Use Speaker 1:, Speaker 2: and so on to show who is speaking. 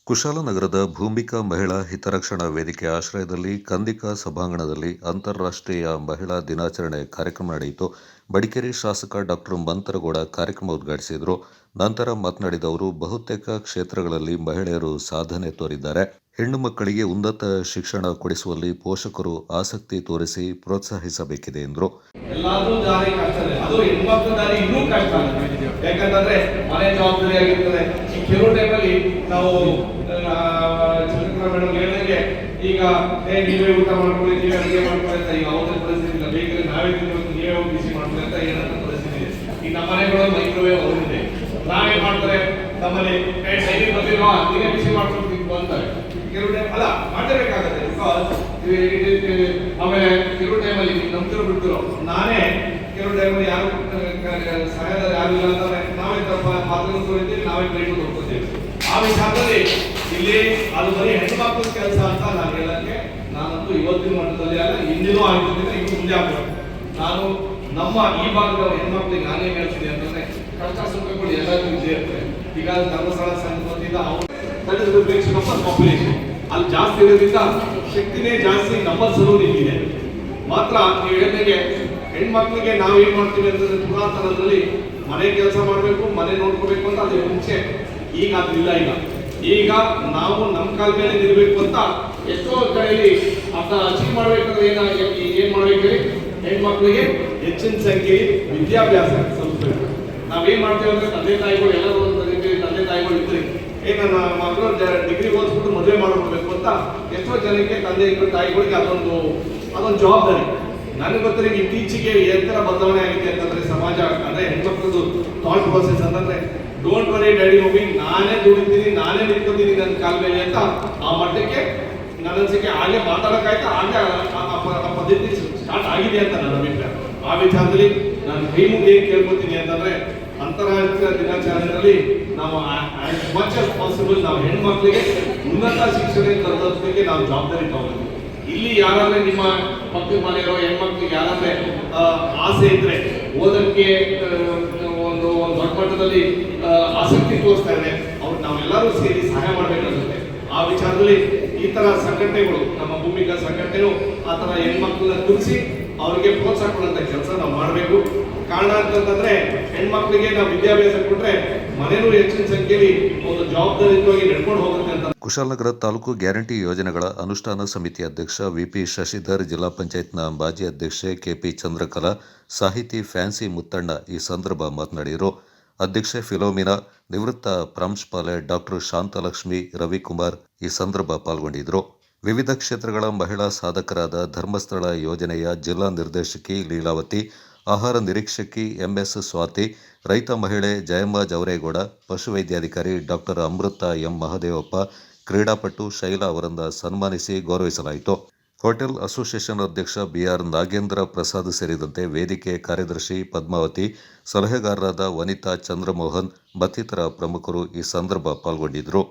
Speaker 1: ಕುಶಾಲನಗರದ ಭೂಮಿಕಾ ಮಹಿಳಾ ಹಿತರಕ್ಷಣಾ ವೇದಿಕೆ ಆಶ್ರಯದಲ್ಲಿ ಕಂದಿಕಾ ಸಭಾಂಗಣದಲ್ಲಿ ಅಂತಾರಾಷ್ಟ್ರೀಯ ಮಹಿಳಾ ದಿನಾಚರಣೆ ಕಾರ್ಯಕ್ರಮ ನಡೆಯಿತು. ಬಡಿಕೇರಿ ಶಾಸಕ ಡಾಕ್ಟರ್ ಮಂತರಗೌಡ ಕಾರ್ಯಕ್ರಮ ಉದ್ಘಾಟಿಸಿದರು. ನಂತರ ಮಾತನಾಡಿದ ಅವರು, ಬಹುತೇಕ ಕ್ಷೇತ್ರಗಳಲ್ಲಿ ಮಹಿಳೆಯರು ಸಾಧನೆ ತೋರಿದ್ದಾರೆ. ಹೆಣ್ಣು ಮಕ್ಕಳಿಗೆ ಉನ್ನತ ಶಿಕ್ಷಣ ಕೊಡಿಸುವಲ್ಲಿ ಪೋಷಕರು ಆಸಕ್ತಿ ತೋರಿಸಿ ಪ್ರೋತ್ಸಾಹಿಸಬೇಕಿದೆ ಎಂದರು.
Speaker 2: ಎಲ್ಲಾದ್ರೂ ದಾರಿ ಕಷ್ಟನೇ, ಅದು ಹೆಣ್ಮಕ್ಳ ದಾರಿ ಇನ್ನೂ ಕಷ್ಟ. ಯಾಕಂತಂದ್ರೆ ಮನೆ ಜವಾಬ್ದಾರಿ ಆಗಿರ್ತದೆ. ಈ ಕೆಲವು ಟೈಮಲ್ಲಿ ನಾವು ಚಂದ್ರಕಲಾ ಮೇಡಮ್ ಹೇಳಿದಂಗೆ ಈಗ ನೀವೇ ಊಟ ಮಾಡ್ಕೊಳ್ಳಿ, ನೀವೇ ಅಡುಗೆ ಮಾಡ್ಕೊಳ್ಳಿ ಅಂತ ಈಗ ಅವರ ಪರಿಸ್ಥಿತಿ ಇಲ್ಲ. ಬೇಕಂದ್ರೆ ನಾವೇ ತಿನ್ಬೇಕು, ನೀವೇ ಹೋಗಿ ಬಿಸಿ ಮಾಡ್ಕೊಳ್ಳಿ ಅಂತ ಏನಂತ ಪರಿಸ್ಥಿತಿ ಇದೆ. ಈಗ ನಮ್ಮ ಮನೆಗಳಲ್ಲಿ ಮೈಕ್ರೋವೇವ್ ಅವರಿದೆ, ನಾವೇ ಮಾಡ್ತಾರೆ. ನಮ್ಮಲ್ಲಿ ಟೈಮಿಂಗ್ ಬಂದಿಲ್ವಾ, ನೀವೇ ಬಿಸಿ ಮಾಡ್ಕೊಳ್ತಿದ್ವು ಅಂತಾರೆ. ಕೆಲವು ಟೈಮ್ ಅಲ್ಲ ಮಾಡಲೇಬೇಕಾಗುತ್ತೆ. ಆಮೇಲೆ ಕೆಲವು ಟೈಮಲ್ಲಿ ನಂಬಿರೋ ಬಿಡ್ತಿರೋ ನಾನೇ ಕೆಲವು ಟೈಮಲ್ಲಿ ಯಾರು ಸಹಾಯದಲ್ಲಿ ಯಾರು ಇಲ್ಲ ಅಂತಂದ್ರೆ ನಾವೇ ಪಾತ್ರ ತೊಳಿತೀವಿ, ನಾವೇ ಪ್ಲೇಟ್ ಹೋಗ್ಕೊತೀವಿ. ಆ ವಿಚಾರದಲ್ಲಿ ಇಲ್ಲಿ ಅದು ಬರೀ ಹೆಣ್ಣುಮಕ್ಕಳ ಕೆಲಸ ಅಂತ ನಾನು ಹೇಳಕ್ಕೆ ನಾನಂತೂ ಇವತ್ತಿನ ಮಟ್ಟದಲ್ಲಿ ಅಲ್ಲ, ಹಿಂದಿನೂ ಆಗಿದ್ದಿದ್ರೆ ಇನ್ನು ಮುಂದೆ ಆಗ್ಬೋದು. ನಾನು ನಮ್ಮ ಈ ಭಾಗದ ಹೆಣ್ಮಕ್ಳಿಗೆ ನಾನೇನು ಹೇಳ್ತೀನಿ ಅಂತಂದ್ರೆ, ಕಷ್ಟ ಸುಖಗಳು ಎಲ್ಲರಿಗೂ ಇದ್ದೇ ಇರ್ತದೆ. ಈಗ ಧರ್ಮಸ್ಥಳ ಸಂಘ ವತಿಯಿಂದ ಪಾಪ್ಯುಲೇಷನ್ ಅಲ್ಲಿ ಜಾಸ್ತಿ ಇರೋದ್ರಿಂದ ಶಕ್ತಿನೇ ಜಾಸ್ತಿ ನಮ್ಮ ಸಲೂನ್ ಇದೆ. ಮಾತ್ರ ನೀವು ಹೇಳಿದಾಗೆ ಹೆಣ್ಮಕ್ಳಿಗೆ ನಾವು ಏನ್ ಮಾಡ್ತೀವಿ ಅಂತಂದ್ರೆ, ಪುರಾತನದಲ್ಲಿ ಮನೆ ಕೆಲಸ ಮಾಡಬೇಕು, ಮನೆ ನೋಡ್ಕೋಬೇಕು ಅಂತ ಅದೇ ಮುಂಚೆ. ಈಗ ಅದಿಲ್ಲ. ಈಗ ನಾವು ನಮ್ಮ ಕಾಲ ಮೇಲೆ ನಿಲ್ಲಬೇಕು ಅಂತ ಎಷ್ಟೋ ಕಡೆಯಲ್ಲಿ ಅದನ್ನ ಅಚೀವ್ ಮಾಡ್ಬೇಕಂದ್ರೆ ಏನ್ ಮಾಡ್ಬೇಕು ಹೇಳಿ, ಹೆಣ್ಮಕ್ಳಿಗೆ ಹೆಚ್ಚಿನ ಸಂಖ್ಯೆಯಲ್ಲಿ ವಿದ್ಯಾಭ್ಯಾಸ ಸಂಸ್ಥೆಗಳು. ನಾವೇನ್ ಮಾಡ್ತೇವೆ ಅಂದ್ರೆ, ತಂದೆ ತಾಯಿಗಳು ಎಲ್ಲರೂ ತಂದೆ ತಾಯಿಗಳು ಇದ್ರಿ ನನ್ನ ಮಕ್ಕಳು ಡಿಗ್ರಿ ಓದಿಸ್ಬಿಟ್ಟು ಮದುವೆ ಮಾಡ್ಕೊಡ್ಬೇಕು ಅಂತ ಎಷ್ಟೋ ಜನಕ್ಕೆ ತಂದೆ ತಾಯಿಗಳಿಗೆ ಅದೊಂದು ಜವಾಬ್ದಾರಿ. ನನಗೆ ಗೊತ್ತಿರೋ ಇತ್ತೀಚೆಗೆ ಎಂತರ ಬದಲಾವಣೆ ಆಗಿದೆ ಅಂತಂದ್ರೆ, ಸಮಾಜ ಅಂದ್ರೆ ಹೆಣ್ಮಕ್ಳದ್ದು ಥಾಟ್ ಪ್ರೋಸೆಸ್ ಅಂತಂದ್ರೆ, ಡೋಂಟ್ ವರಿ ಡ್ಯಾಡಿ ಮಮ್ಮಿ, ನಾನೇ ದುಡಿತೀನಿ, ನಾನೇ ನಿಂತ್ಕೊತೀನಿ ನನ್ನ ಕಾಲ ಮೇಲೆ ಅಂತ ಆ ಮಟ್ಟಕ್ಕೆ ನನ್ನ ಅನ್ಸಿಕೆ ಹಾಗೆ ಮಾತಾಡೋಕ್ಕಾಯ್ತು. ಹಾಗೆ ಆ ಪದ್ಧತಿ ಸ್ಟಾರ್ಟ್ ಆಗಿದೆ ಅಂತ ನನ್ನ ಅಭಿಪ್ರಾಯ. ಆ ವಿಚಾರದಲ್ಲಿ ನಾನು ಕೈ ಮುಗಿ ಕೇಳ್ಕೊತೀನಿ ಅಂತಂದ್ರೆ, ಅಂತಾರಾಷ್ಟ್ರೀಯ ದಿನಾಚರಣೆಯಲ್ಲಿ ನಾವು ಆಸ್ ಮಚ್ ಆಸ್ ಪಾಸಿಬಲ್ ನಾವು ಹೆಣ್ಮಕ್ಳಿಗೆ ಉನ್ನತ ಶಿಕ್ಷಣ ತಲುಪಿಸಲಿಕ್ಕೆ ನಾವು ಜವಾಬ್ದಾರಿ ತಗೋಬೇಕು. ಇಲ್ಲಿ ಯಾರಾದ್ರೆ ನಿಮ್ಮ ಪಕ್ಕದ ಮನೆಯರೋ ಹೆಣ್ಮಕ್ಳಿಗೆ ಯಾರಾದ್ರೆ ಆಸೆ ಇದ್ರೆ ಓದಕ್ಕೆ ಒಂದು ದೊಡ್ಡ ಮಟ್ಟದಲ್ಲಿ ಆಸಕ್ತಿ ತೋರಿಸ್ತಾ ಇದೆ, ಅವ್ರು ನಾವೆಲ್ಲರೂ ಸೇರಿ ಸಹಾಯ ಮಾಡಬೇಕಾಗುತ್ತೆ. ಆ ವಿಚಾರದಲ್ಲಿ ಈ ತರ ಸಂಘಟನೆಗಳು, ನಮ್ಮ ಭೂಮಿಕಾ ಸಂಘಟನೆಯು ಆ ತರ ಹೆಣ್ಮಕ್ಳನ್ನ ತುರಿಸಿ ಅವರಿಗೆ ಪ್ರೋತ್ಸಾಹ ಕೊಡುವಂತ ಕೆಲಸ ನಾವು ಮಾಡಬೇಕು. ಕಾರಣ ಅಂತಂದ್ರೆ, ಹೆಣ್ಮಕ್ಳಿಗೆ ನಾವು ವಿದ್ಯಾಭ್ಯಾಸ ಕೊಟ್ರೆ ಮನೆಯೂ ಹೆಚ್ಚಿನ ಸಂಖ್ಯೆಯಲ್ಲಿ ಒಂದು ಜವಾಬ್ದಾರಿಯುತವಾಗಿ ನಡ್ಕೊಂಡು ಹೋಗುತ್ತೆ ಅಂತ.
Speaker 1: ಕುಶಾಲನಗರ ತಾಲೂಕು ಗ್ಯಾರಂಟಿ ಯೋಜನೆಗಳ ಅನುಷ್ಠಾನ ಸಮಿತಿ ಅಧ್ಯಕ್ಷ ವಿಪಿ ಶಶಿಧರ್, ಜಿಲ್ಲಾ ಪಂಚಾಯತ್ನ ಮಾಜಿ ಅಧ್ಯಕ್ಷೆ ಕೆಪಿ ಚಂದ್ರಕಲಾ, ಸಾಹಿತಿ ಫ್ಯಾನ್ಸಿ ಮುತ್ತಣ್ಣ ಈ ಸಂದರ್ಭ ಮಾತನಾಡಿದರು. ಅಧ್ಯಕ್ಷೆ ಫಿಲೋಮಿನಾ, ನಿವೃತ್ತ ಪ್ರಾಂಶುಪಾಲೆ ಡಾಕ್ಟರ್ ಶಾಂತಲಕ್ಷ್ಮಿ, ರವಿಕುಮಾರ್ ಈ ಸಂದರ್ಭ ಪಾಲ್ಗೊಂಡಿದ್ದರು. ವಿವಿಧ ಕ್ಷೇತ್ರಗಳ ಮಹಿಳಾ ಸಾಧಕರಾದ ಧರ್ಮಸ್ಥಳ ಯೋಜನೆಯ ಜಿಲ್ಲಾ ನಿರ್ದೇಶಕಿ ಲೀಲಾವತಿ, ಆಹಾರ ನಿರೀಕ್ಷಕಿ ಎಂಎಸ್ ಸ್ವಾತಿ, ರೈತ ಮಹಿಳೆ ಜಯಮ್ಮ ಜವರೇಗೌಡ, ಪಶುವೈದ್ಯಾಧಿಕಾರಿ ಡಾಕ್ಟರ್ ಅಮೃತ ಎಂ ಮಹದೇವಪ್ಪ, ಕ್ರೀಡಾಪಟು ಶೈಲಾ ಅವರನ್ನು ಸನ್ಮಾನಿಸಿ ಗೌರವಿಸಲಾಯಿತು. ಹೋಟೆಲ್ ಅಸೋಸಿಯೇಷನ್ ಅಧ್ಯಕ್ಷ ಬಿಆರ್ ನಾಗೇಂದ್ರ ಪ್ರಸಾದ್ ಸೇರಿದಂತೆ ವೇದಿಕೆ ಕಾರ್ಯದರ್ಶಿ ಪದ್ಮಾವತಿ, ಸಲಹೆಗಾರರಾದ ವನಿತಾ ಚಂದ್ರಮೋಹನ್ ಮತ್ತಿತರ ಪ್ರಮುಖರು ಈ ಸಂದರ್ಭ ಪಾಲ್ಗೊಂಡಿದ್ದರು.